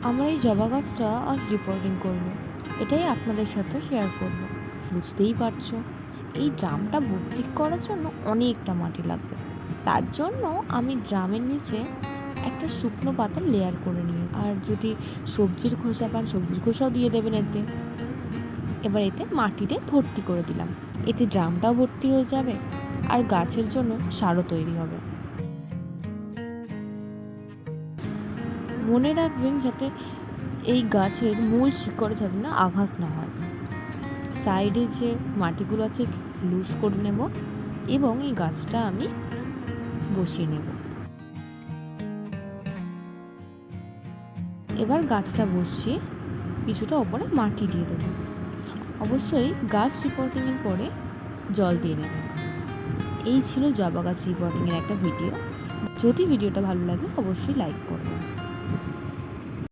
আমার এই জবা গাছটা আজ রিপোর্টিং করব। এটাই আপনাদের সাথে শেয়ার করব। বুঝতেই পারছো, এই ড্রামটা ভর্তি করার জন্য অনেকটা মাটি লাগবে। তার জন্য আমি ড্রামের নিচে একটা শুকনো পাতার লেয়ার করে নিয়ে, আর যদি সবজির খোসা পান সবজির খোসাও দিয়ে দেবেন এতে। এবার এতে মাটি দিয়ে ভর্তি করে দিলাম। এতে ড্রামটাও ভর্তি হয়ে যাবে আর গাছের জন্য সারও তৈরি হবে। মনে রাখবেন যাতে এই গাছের মূল শিকড়ে যাতে না আঘাত না হয়। সাইডে যে মাটিগুলো আছে লুজ করে নেব এবং এই গাছটা আমি বসিয়ে নেব। এবার গাছটা বসিয়ে কিছুটা ওপরে মাটি দিয়ে দেবো। অবশ্যই গাছ রিপোর্টিংয়ের পরে জল দিয়ে নেবেন। এই ছিল জবা গাছ রিপোর্টিংয়ের একটা ভিডিও। যদি ভিডিওটা ভালো লাগে অবশ্যই লাইক করবেন।